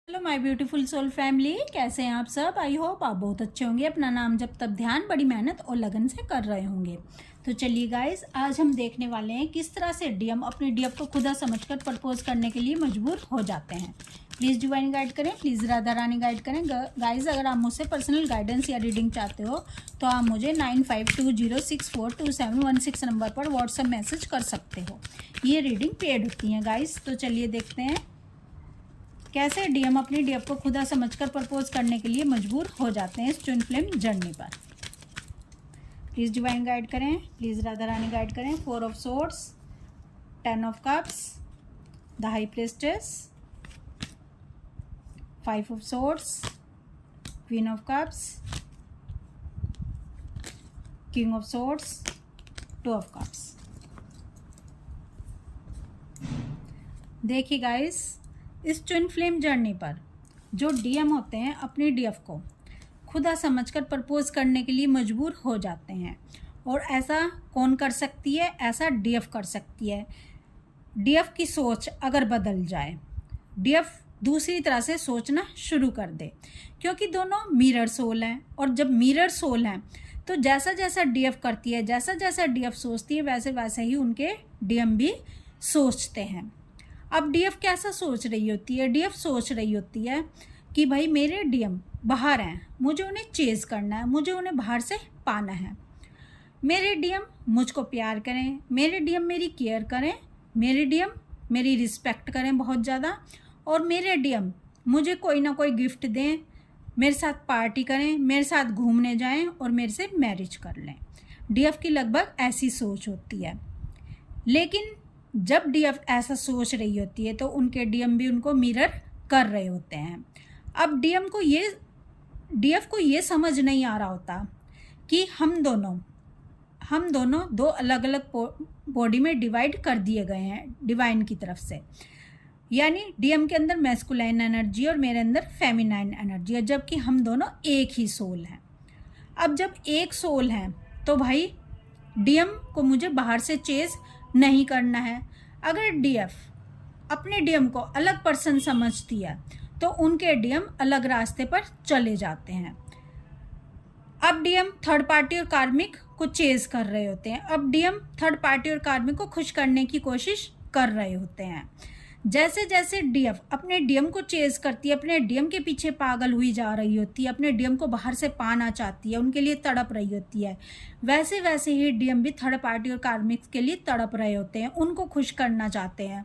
Hello my beautiful soul family, कैसे हैं आप सब। आई होप आप बहुत अच्छे होंगे। अपना नाम जब तब ध्यान बड़ी मेहनत और लगन से कर रहे होंगे। तो चलिए गाइस, आज हम देखने वाले हैं किस तरह से डीएम अपनी डीएफ को खुदा समझकर प्रपोज करने के लिए मजबूर हो जाते हैं। प्लीज़ डिवाइन गाइड करें, प्लीज़ राधा रानी गाइड करें। गाइस, अगर आप मुझसे पर्सनल गाइडेंस या रीडिंग चाहते हो तो आप मुझे 9520642716 नंबर पर व्हाट्सएप मैसेज कर सकते हो। ये रीडिंग पेड होती हैं गाइस। तो चलिए देखते हैं कैसे डीएम अपनी डीएफ को खुदा समझकर प्रपोज करने के लिए मजबूर हो जाते हैं इस ट्विन फ्लेम जर्नी पर। प्लीज़ डिवाइन गाइड करें, प्लीज़ राधा रानी गाइड करें। 4 of swords, 10 of cups, the high priestess, 5 of swords, queen of cups, king of swords, 2 of cups. देखिए गाइस, इस ट्विन फ्लेम जर्नी पर जो डीएम होते हैं अपनी डीएफ को खुदा समझकर प्रपोज करने के लिए मजबूर हो जाते हैं। और ऐसा कौन कर सकती है? ऐसा डीएफ कर सकती है। डीएफ की सोच अगर बदल जाए, डीएफ दूसरी तरह से सोचना शुरू कर दे, क्योंकि दोनों मिरर सोल हैं। और जब मिरर सोल हैं तो जैसा जैसा डीएफ करती है, जैसा जैसा डीएफ सोचती है, वैसे वैसे ही उनके डीएम भी सोचते हैं। अब डीएफ कैसा सोच रही होती है? डीएफ सोच रही होती है कि भाई मेरे डीएम बाहर हैं, मुझे उन्हें चेज़ करना है, मुझे उन्हें बाहर से पाना है। मेरे डीएम मुझको प्यार करें, मेरे डीएम मेरी केयर करें, मेरे डीएम मेरी रिस्पेक्ट करें बहुत ज़्यादा, और मेरे डीएम मुझे कोई ना कोई गिफ्ट दें, मेरे साथ पार्टी करें, मेरे साथ घूमने जाएं और मेरे से मैरिज कर लें। डीएफ की लगभग ऐसी सोच होती है। लेकिन जब डीएफ ऐसा सोच रही होती है तो उनके डीएम भी उनको मिरर कर रहे होते हैं। अब डीएफ को ये समझ नहीं आ रहा होता कि हम दोनों दो अलग अलग बॉडी में डिवाइड कर दिए गए हैं डिवाइन की तरफ से। यानी डीएम के अंदर मैस्कुलाइन एनर्जी और मेरे अंदर फेमिनाइन एनर्जी है, जबकि हम दोनों एक ही सोल हैं। अब जब एक सोल हैं तो भाई डीएम को मुझे बाहर से चेज़ नहीं करना है। अगर डीएफ अपने डीएम को अलग पर्सन समझती है तो उनके डीएम अलग रास्ते पर चले जाते हैं। अब डीएम थर्ड पार्टी और कार्मिक को चेज़ कर रहे होते हैं। अब डीएम थर्ड पार्टी और कार्मिक को खुश करने की कोशिश कर रहे होते हैं। जैसे जैसे डीएफ अपने डीएम को चेज़ करती है, अपने डीएम के पीछे पागल हुई जा रही होती है, अपने डीएम को बाहर से पाना चाहती है, उनके लिए तड़प रही होती है, वैसे वैसे ही डीएम भी थर्ड पार्टी और कार्मिक के लिए तड़प रहे होते हैं, उनको खुश करना चाहते हैं,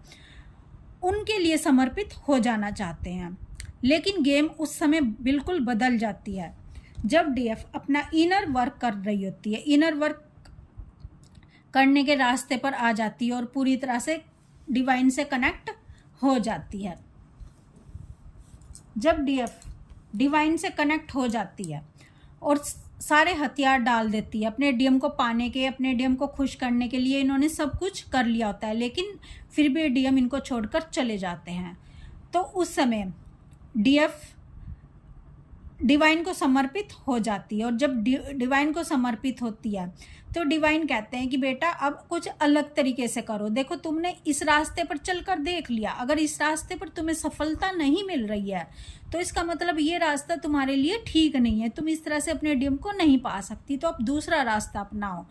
उनके लिए समर्पित हो जाना चाहते हैं। लेकिन गेम उस समय बिल्कुल बदल जाती है जब डीएफ अपना इनर वर्क कर रही होती है, इनर वर्क करने के रास्ते पर आ जाती है और पूरी तरह से डिवाइन से कनेक्ट हो जाती है। जब डीएफ डिवाइन से कनेक्ट हो जाती है और सारे हथियार डाल देती है अपने डीएम को पाने के, अपने डीएम को खुश करने के लिए इन्होंने सब कुछ कर लिया होता है, लेकिन फिर भी डीएम इनको छोड़कर चले जाते हैं। तो उस समय डीएफ डिवाइन को समर्पित हो जाती है। और जब डिवाइन को समर्पित होती है तो डिवाइन कहते हैं कि बेटा अब कुछ अलग तरीके से करो। देखो, तुमने इस रास्ते पर चलकर देख लिया, अगर इस रास्ते पर तुम्हें सफलता नहीं मिल रही है तो इसका मतलब ये रास्ता तुम्हारे लिए ठीक नहीं है, तुम इस तरह से अपने डीएम को नहीं पा सकती, तो अब दूसरा रास्ता अपनाओ।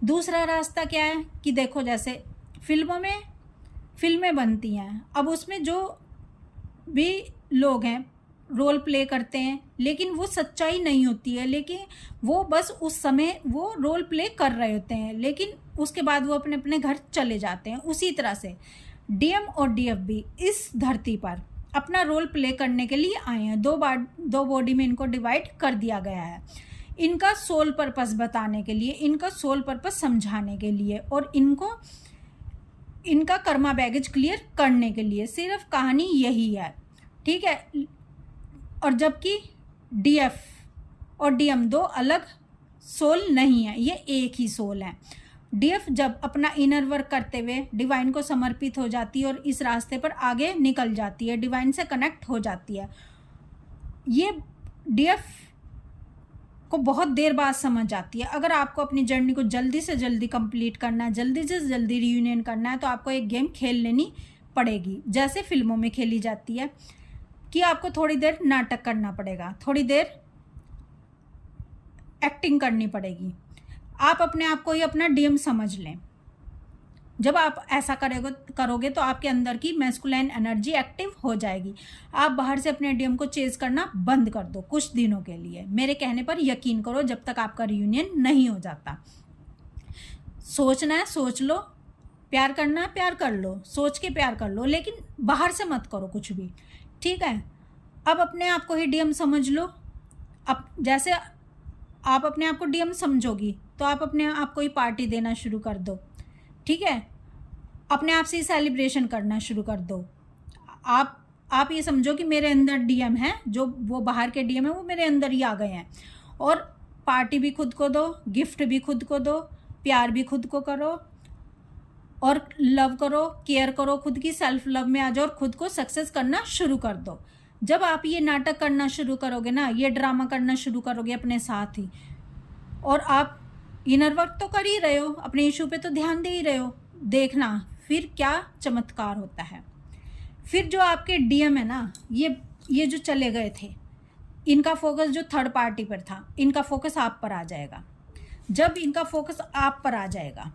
दूसरा रास्ता क्या है कि देखो, जैसे फिल्में बनती हैं, अब उसमें जो भी लोग हैं रोल प्ले करते हैं, लेकिन वो सच्चाई नहीं होती है, लेकिन वो बस उस समय वो रोल प्ले कर रहे होते हैं, लेकिन उसके बाद वो अपने अपने घर चले जाते हैं। उसी तरह से डीएम और डीएफ भी इस धरती पर अपना रोल प्ले करने के लिए आए हैं। दो बॉडी में इनको डिवाइड कर दिया गया है, इनका सोल पर्पस बताने के लिए, इनका सोल पर्पस समझाने के लिए, और इनका कर्मा बैगेज क्लियर करने के लिए। सिर्फ कहानी यही है, ठीक है। और जबकि डीएफ और डीएम दो अलग सोल नहीं है, ये एक ही सोल है। डीएफ जब अपना इनर वर्क करते हुए डिवाइन को समर्पित हो जाती है और इस रास्ते पर आगे निकल जाती है, डिवाइन से कनेक्ट हो जाती है। ये डीएफ को बहुत देर बाद समझ आती है। अगर आपको अपनी जर्नी को जल्दी से जल्दी कंप्लीट करना है, जल्दी से जल्दी रियूनियन करना है, तो आपको एक गेम खेल लेनी पड़ेगी, जैसे फिल्मों में खेली जाती है। कि आपको थोड़ी देर नाटक करना पड़ेगा, थोड़ी देर एक्टिंग करनी पड़ेगी। आप अपने आप को ही अपना डीएम समझ लें। जब आप ऐसा करोगे तो आपके अंदर की मैस्कुलाइन एनर्जी एक्टिव हो जाएगी। आप बाहर से अपने डीएम को चेज करना बंद कर दो कुछ दिनों के लिए। मेरे कहने पर यकीन करो, जब तक आपका रियूनियन नहीं हो जाता। सोचना है सोच लो, प्यार करना है प्यार कर लो, सोच के प्यार कर लो, लेकिन बाहर से मत करो कुछ भी, ठीक है। अब अपने आप को ही डीएम समझ लो। अब जैसे आप अपने आप को डीएम समझोगी तो आप अपने आप को ही पार्टी देना शुरू कर दो, ठीक है। अपने आप से ही सेलिब्रेशन करना शुरू कर दो। आप ये समझो कि मेरे अंदर डीएम है, जो वो बाहर के डीएम है वो मेरे अंदर ही आ गए हैं। और पार्टी भी खुद को दो, गिफ्ट भी खुद को दो, प्यार भी खुद को करो, और लव करो, केयर करो, खुद की सेल्फ लव में आ जाओ और खुद को सक्सेस करना शुरू कर दो। जब आप ये नाटक करना शुरू करोगे ना, ये ड्रामा करना शुरू करोगे अपने साथ ही, और आप इनर वर्क तो कर ही रहे हो, अपने इशू पे तो ध्यान दे ही रहे हो, देखना फिर क्या चमत्कार होता है। फिर जो आपके डीएम है ना, ये जो चले गए थे, इनका फोकस जो थर्ड पार्टी पर था, इनका फोकस आप पर आ जाएगा। जब इनका फोकस आप पर आ जाएगा,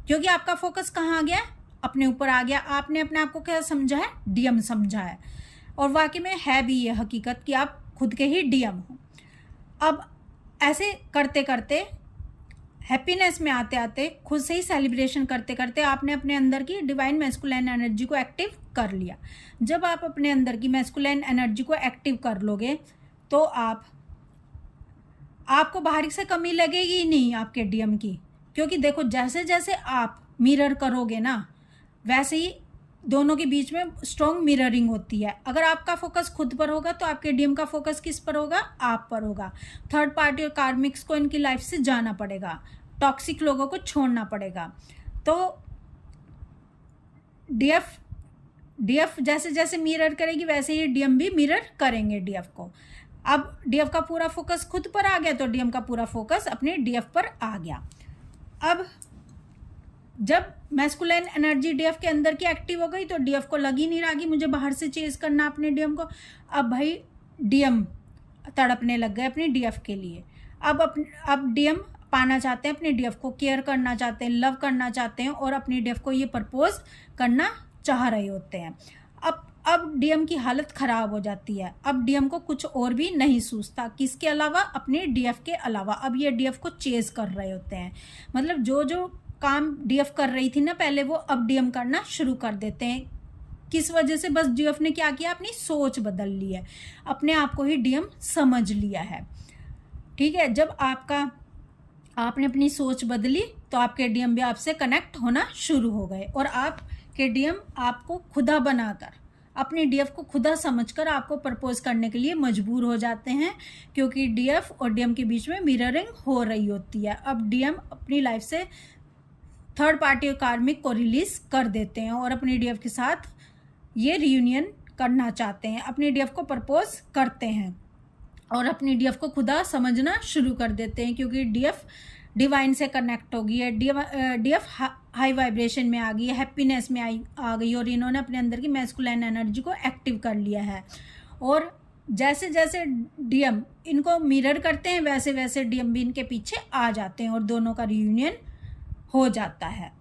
क्योंकि आपका फोकस कहाँ आ गया, अपने ऊपर आ गया। आपने अपने आप को क्या समझा है, डीएम समझा है, और वाकई में है भी ये हकीकत कि आप खुद के ही डीएम हो। अब ऐसे करते करते, हैप्पीनेस में आते आते, खुद से ही सेलिब्रेशन करते करते आपने अपने अंदर की डिवाइन मैस्कुलाइन एनर्जी को एक्टिव कर लिया। जब आप अपने अंदर की मैस्कुलाइन एनर्जी को एक्टिव कर लोगे तो आपको बाहर से कमी लगेगी ही नहीं आपके डीएम की। क्योंकि देखो, जैसे जैसे आप मिरर करोगे ना, वैसे ही दोनों के बीच में स्ट्रॉन्ग मिररिंग होती है। अगर आपका फोकस खुद पर होगा तो आपके डीएम का फोकस किस पर होगा, आप पर होगा। थर्ड पार्टी और कार्मिक्स को इनकी लाइफ से जाना पड़ेगा, टॉक्सिक लोगों को छोड़ना पड़ेगा। तो डीएफ जैसे जैसे मिरर करेगी वैसे ही डीएम भी मिरर करेंगे डीएफ को। अब डीएफ का पूरा फोकस खुद पर आ गया तो डीएम का पूरा फोकस अपने डीएफ पर आ गया। अब जब मैस्कुलाइन एनर्जी डीएफ के अंदर की एक्टिव हो गई तो डीएफ को लग ही नहीं रहा कि मुझे बाहर से चेज करना अपने डीएम को। अब भाई डीएम तड़पने लग गए अपने डीएफ के लिए। अब डीएम पाना चाहते हैं, अपने डीएफ को केयर करना चाहते हैं, लव करना चाहते हैं, और अपने डीएफ को ये प्रपोज करना चाह रहे होते हैं। अब डीएम की हालत ख़राब हो जाती है। अब डीएम को कुछ और भी नहीं सूझता, किसके अलावा, अपने डीएफ के अलावा। अब ये डीएफ को चेज कर रहे होते हैं, मतलब जो जो काम डीएफ कर रही थी ना पहले, वो अब डीएम करना शुरू कर देते हैं। किस वजह से, बस डीएफ ने क्या किया, अपनी सोच बदल ली है, अपने आप को ही डीएम समझ लिया है, ठीक है। जब आपने अपनी सोच बदली तो आपके डीएम भी आपसे कनेक्ट होना शुरू हो गए, और आपके डीएम आपको खुदा बनाकर, अपने डीएफ को खुदा समझकर आपको प्रपोज करने के लिए मजबूर हो जाते हैं, क्योंकि डीएफ और डीएम के बीच में मिररिंग हो रही होती है। अब डीएम अपनी लाइफ से थर्ड पार्टी और कार्मिक को रिलीज कर देते हैं और अपने डीएफ के साथ ये रियूनियन करना चाहते हैं, अपने डीएफ को प्रपोज करते हैं और अपनी डीएफ को खुदा समझना शुरू कर देते हैं, क्योंकि डीएफ डिवाइन से कनेक्ट हो गई है, डीएफ हाई वाइब्रेशन में आ गई है, हैप्पीनेस में आ गई, और इन्होंने अपने अंदर की मैस्कुलाइन एनर्जी को एक्टिव कर लिया है। और जैसे जैसे डीएम इनको मिरर करते हैं वैसे वैसे डीएम भी इनके पीछे आ जाते हैं और दोनों का रियूनियन हो जाता है।